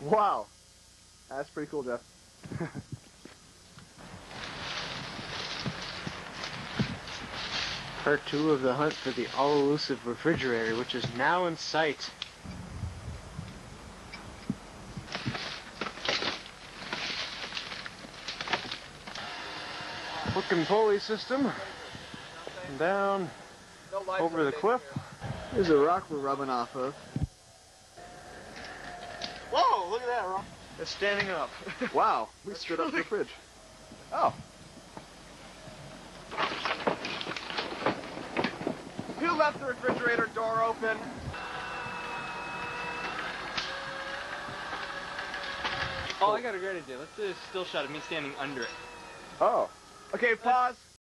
Wow. That's pretty cool, Jeff. Part 2 of the hunt for the all-elusive refrigerator, which is now in sight. Hook and pulley system. And down over the cliff. There's a rock we're rubbing off of. Whoa, look at that rock. It's standing up. Wow, we stood up the fridge. Oh. Who left the refrigerator door open? Oh, I got a great idea. Let's do a still shot of me standing under it. Oh. Okay, pause.